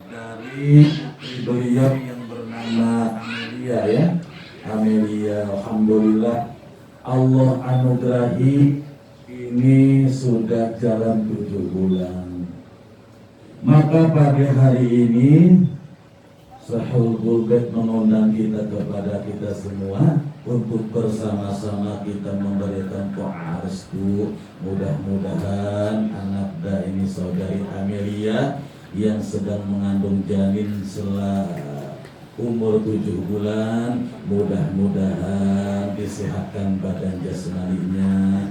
dari beliau yang bernama Amelia ya. Amelia, alhamdulillah Allah anugerahi ini sudah jalan 7 bulan. Maka pada hari ini Sahul Gulbet mengundang kita kepada kita semua untuk bersama-sama kita memberikan doa restu. Mudah-mudahan anak ini saudari Amelia yang sedang mengandung janin selama umur 7 bulan, mudah-mudahan disehatkan badan jasmaninya.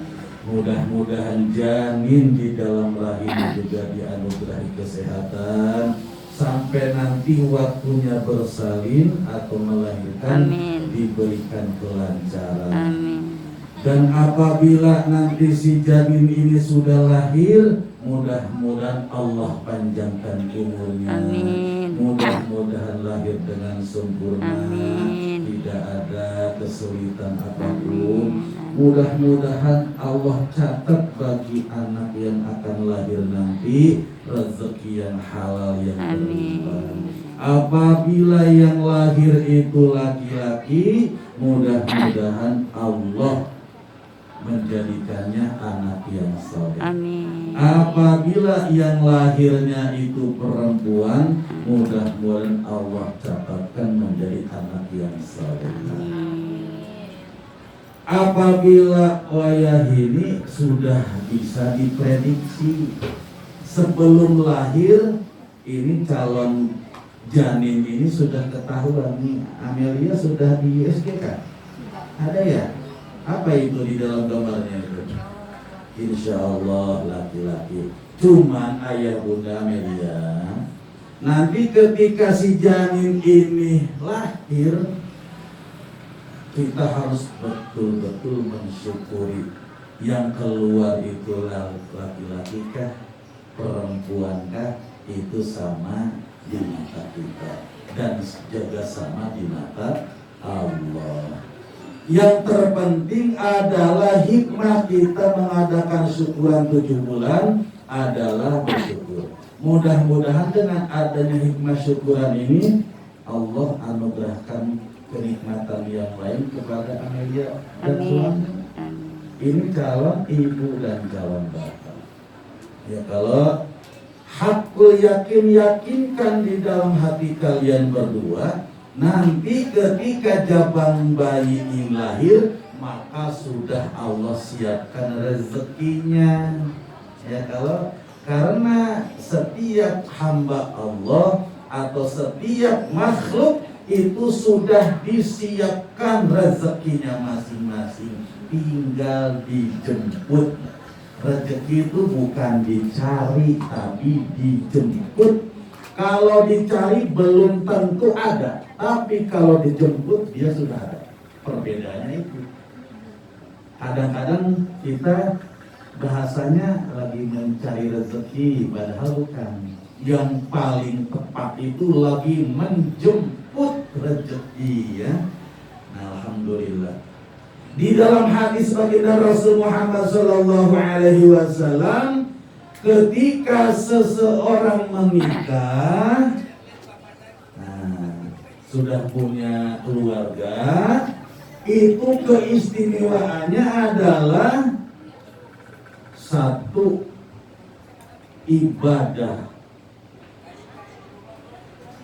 Mudah-mudahan janin di dalam rahimnya juga dianugerahi kesehatan sampai nanti waktunya bersalin atau melahirkan. Amin. Diberikan kelancaran. Amin. Dan apabila nanti si janin ini sudah lahir, mudah-mudahan Allah panjangkan umurnya. Amin. Mudah-mudahan lahir dengan sempurna. Amin. Tidak ada kesulitan apapun. Mudah-mudahan Allah catat bagi anak yang akan lahir nanti rezeki yang halal yang berlimpah. Apabila yang lahir itu laki-laki, mudah-mudahan Allah menjadikannya anak yang saleh. Amin. Apabila yang lahirnya itu perempuan, mudah-mudahan Allah catatkan menjadi anak yang saleh. Apabila wayah ini sudah bisa diprediksi sebelum lahir, ini calon janin ini sudah ketahuan nih. Amelia sudah di SG kan? Ada ya? Apa itu di dalam gambarnya itu? Insya Allah laki-laki. Cuman ayah bunda Amelia, nanti ketika si janin ini lahir, kita harus betul-betul mensyukuri yang keluar itu laki-laki kah, perempuan kah, itu sama di mata kita dan juga sama di mata Allah. Yang terpenting adalah hikmah kita mengadakan syukuran 7 bulan adalah bersyukur. Mudah-mudahan dengan adanya hikmah syukuran ini Allah anugerahkan kenikmatan yang lain kepada Amelia dan suami. Ini calon ibu dan calon bapak. Ya, kalau hakul yakinkan di dalam hati kalian berdua, nanti ketika jabang bayi ini lahir, maka sudah Allah siapkan rezekinya. Ya, kalau karena setiap hamba Allah atau setiap makhluk itu sudah disiapkan rezekinya masing-masing, tinggal dijemput. Rezeki itu bukan dicari tapi dijemput. Kalau dicari belum tentu ada, tapi kalau dijemput dia sudah ada. Perbedaannya itu. Kadang-kadang kita bahasanya lagi mencari rezeki, padahal bukan. Yang paling tepat itu lagi menjemput rezeki ya. Nah, alhamdulillah. Di dalam hadis baginda Rasul Muhammad SAW, ketika seseorang menikah, sudah punya keluarga, itu keistimewaannya adalah satu ibadah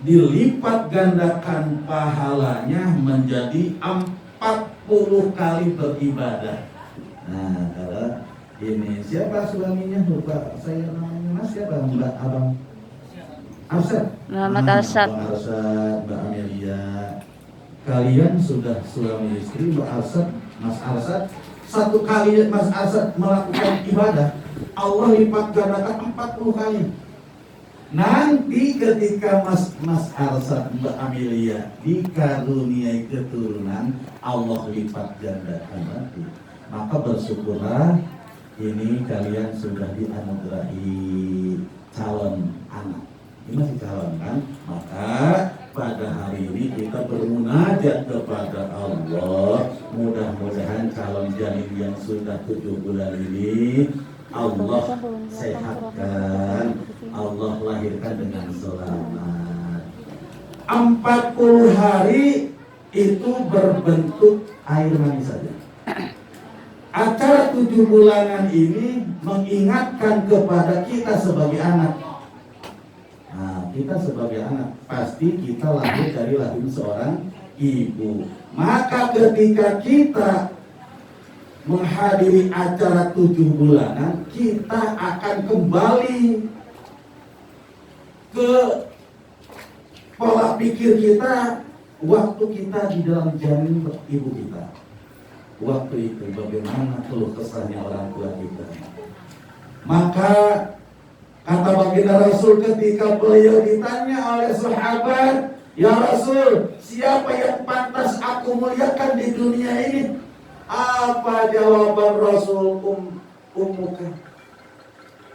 dilipat gandakan pahalanya menjadi 40 kali beribadah. Nah, kalau ini siapa suaminya? Lupa saya namanya. Mas siapa? Mbak Abang Arsad. Muhammad Arsad. Mbak Arsad, Mbak Amelia. Kalian sudah suami istri, Mbak Arsad, Mas Arsad. Satu kali Mas Arsad melakukan ibadah, Allah lipat gandakan 40 kali. Nanti ketika Mas Arsad, Mbak Amelia dikaruniai keturunan, Allah lipat gandakan nanti. Maka bersyukurlah, ini kalian sudah dianugerahi calon anak. Ini masih calon kan? Maka pada hari ini kita bermunajat kepada Allah. Mudah-mudahan calon janin yang sudah 7 bulan ini Allah sehatkan, Allah lahirkan dengan selamat. 40 hari itu berbentuk air mani saja. Acara 7 bulanan ini mengingatkan kepada kita sebagai anak. Nah, kita sebagai anak pasti kita lahir dari rahim seorang ibu. Maka ketika kita menghadiri acara 7 bulanan, kita akan kembali ke pola pikir kita waktu kita di dalam janin ibu kita. Waktu itu bagaimana keluh kesahnya orang tua kita. Maka kata baginda Rasul ketika beliau ditanya oleh sahabat, "Ya Rasul, siapa yang pantas aku muliakan di dunia ini?" Apa jawaban Rasul? Ummuka.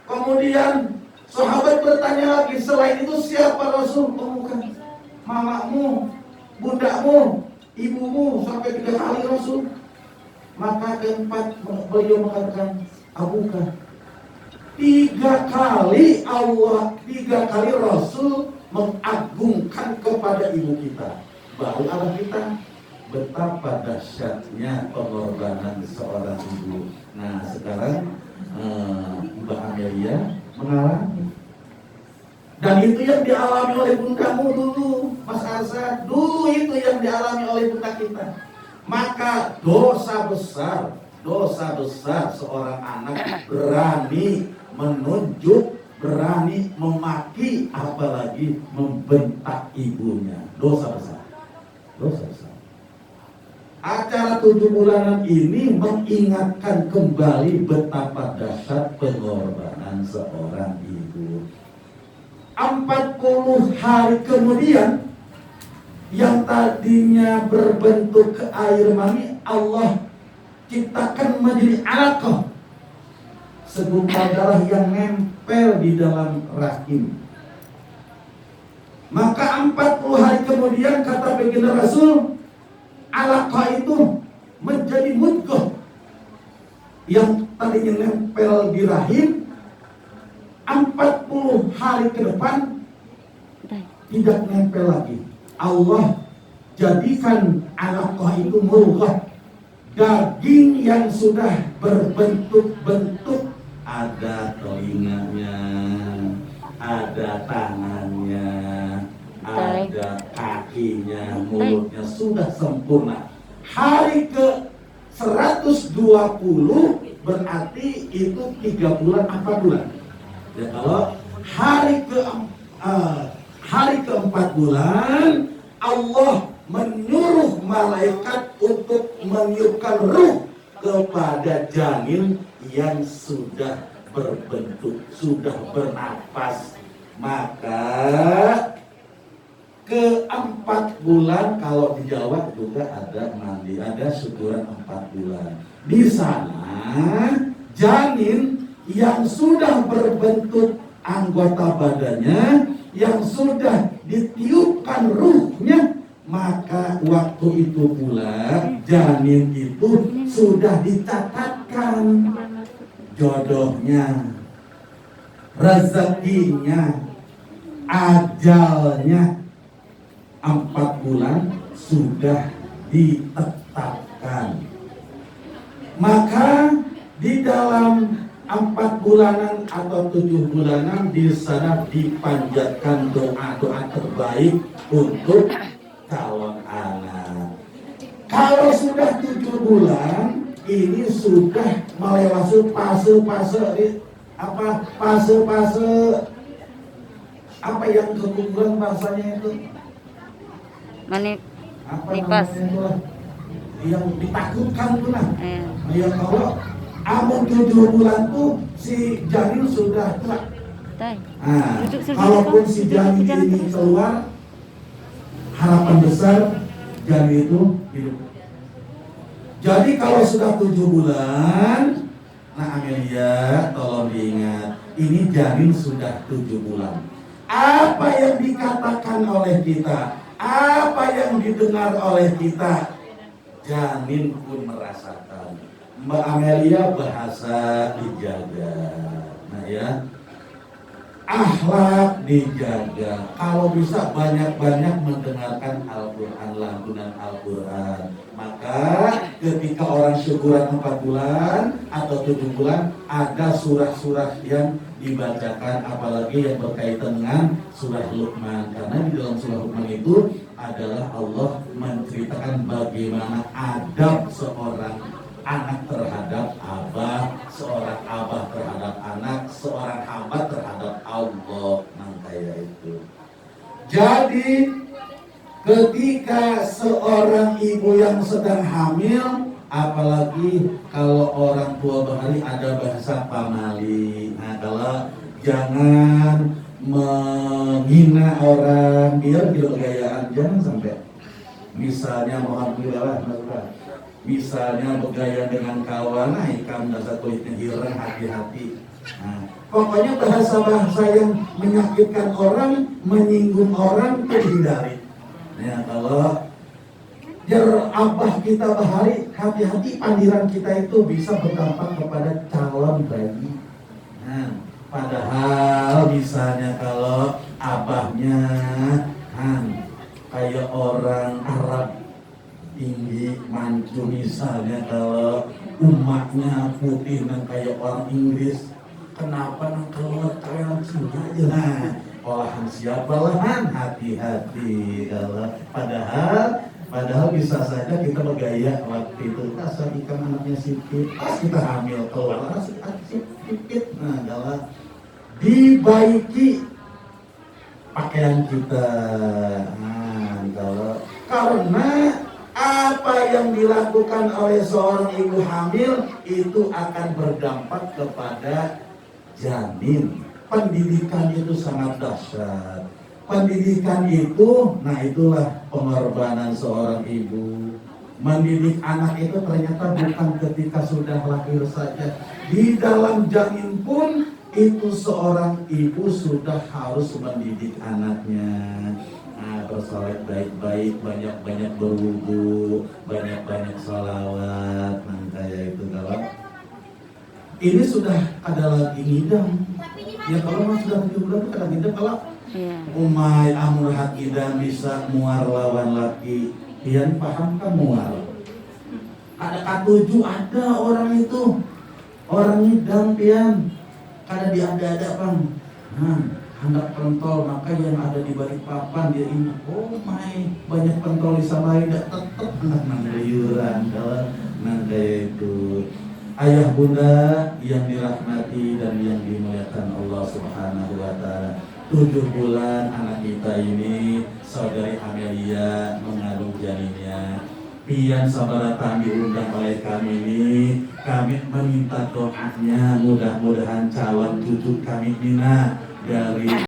Kemudian sahabat bertanya lagi, selain itu siapa Rasul? Ummuka. Mamamu, bundakmu, ibumu, sampai 3 kali Rasul. Maka keempat beliau mengatakan abuka. 3 kali Allah, 3 kali Rasul mengagungkan kepada ibu kita. Baru Allah kita. Betapa dahsyatnya pengorbanan seorang ibu. Nah sekarang Mbak Amelia mengalami. Dan itu yang dialami oleh bundamu dulu, Mas Arsa. Dulu itu yang dialami oleh bunda kita. Maka dosa besar seorang anak berani menunjuk, berani memaki, apalagi membentak ibunya. Dosa besar. Acara 7 bulanan ini mengingatkan kembali betapa dahsyat pengorbanan seorang ibu. 40 hari kemudian, yang tadinya berbentuk ke air mani, Allah ciptakan menjadi alaqah, segumpal darah yang nempel di dalam rahim. Maka 40 hari kemudian, kata baginda Rasul, alaqah itu menjadi mudghah yang tadinya nempel di rahim. 40 hari ke depan tidak nempel lagi. Allah jadikan alaqah itu mudghah, daging yang sudah berbentuk-bentuk, ada telinganya, ada tangannya, ada kakinya, mulutnya sudah sempurna. Hari ke 120 berarti itu 3 bulan 4 bulan. Ya, kalau hari ke-4 bulan Allah menyuruh malaikat untuk meniupkan ruh kepada janin yang sudah berbentuk, sudah bernapas. Maka ke-4 bulan, kalau di Jawa juga ada mandi, ada syukuran 4 bulan. Di sana janin yang sudah berbentuk anggota badannya, yang sudah ditiupkan ruhnya, maka waktu itu pula janin itu sudah dicatatkan jodohnya, rezekinya, ajalnya. 4 bulan sudah ditetapkan. Maka di dalam 4 bulanan atau 7 bulanan di sana dipanjatkan doa-doa terbaik untuk calon anak. Kalau sudah 7 bulan, ini sudah melewati fase apa yang kekumpulan bahasanya itu? Nipas. Yang ditakutkan tuh lah. Ya kalau amun 7 bulan tuh si janin sudah tua. Nah, kalaupun si janin ini keluar, harapan besar janin itu hidup. Jadi kalau sudah 7 bulan, nah Amelia tolong diingat, ini janin sudah 7 bulan. Apa yang dikatakan oleh kita, apa yang didengar oleh kita, janin pun merasakan. Mbak Amelia bahasa dijaga. Nah ya, akhlak dijaga. Kalau bisa banyak-banyak mendengarkan Al-Quran, lantunan Al-Quran. Maka ketika orang syukuran 4 bulan atau 7 bulan, ada surah-surah yang dibacakan, apalagi yang berkaitan dengan surah Luqman. Karena di dalam surah Luqman itu adalah Allah menceritakan bagaimana adab seorang anak terhadap abah, seorang abah terhadap anak, seorang hamba terhadap Allah. Nah, kayak itu. Jadi ketika seorang ibu yang sedang hamil, apalagi kalau orang tua bahari ada bahasa pamali. Nah, kalau jangan menghina orang, biar gaya-gayaan, jangan sampai. Misalnya alhamdulillah, misalnya bergaya dengan kawan, ikan dasar kulitnya hirang, hati-hati. Nah, pokoknya bahasa-bahasa yang menyakitkan orang, menyinggung orang itu dihindari. Nah, kalau abah kita bahari, hati-hati, pandiran kita itu bisa berdampak kepada calon bayi. Nah, padahal misalnya kalau abahnya kayak orang Arab tinggi, mancung, misalnya kalau umatnya putih dan kayak orang Inggris, kenapa nang keluar kayak Cina aja? Nah, olahan siapa lah, hati-hati. Kalau padahal bisa saja kita bergaya waktu itu, asal ikan anaknya sipit, pas kita hamil keluar sipit. Nah, kalau dibaiki pakaian kita, nah, kalau karena apa yang dilakukan oleh seorang ibu hamil itu akan berdampak kepada janin. Pendidikan itu sangat dahsyat. Pendidikan itu, nah itulah pengorbanan seorang ibu. Mendidik anak itu ternyata bukan ketika sudah lahir saja. Di dalam janin pun itu seorang ibu sudah harus mendidik anaknya. Bersolat baik-baik, banyak-banyak berwudu, banyak-banyak sholawat. Nah, kayak itu. Kalau ini sudah ada lagi ngidam. Ya kalau mas sudah 7 bulan itu ada ngidam. Kalau umay amur hakidam bisa muar lawan laki, pian paham kan muar? Ada K7, ada orang itu, orang ngidam pian. Kada diada-ada bang. Nah, hendak pentol, maka yang ada di balik papan dia ini, oh my, banyak pentol di Samarinda, tetap nang liuran dalam nang itu. Ayah bunda yang dirahmati dan yang dimuliakan Allah Subhanahu wa taala. 7 bulan anak kita ini, saudari Amelia mengandung janinnya. Pian sabaratan diundang oleh kami ini, kami meminta doanya, mudah-mudahan calon cucu kami Nina dari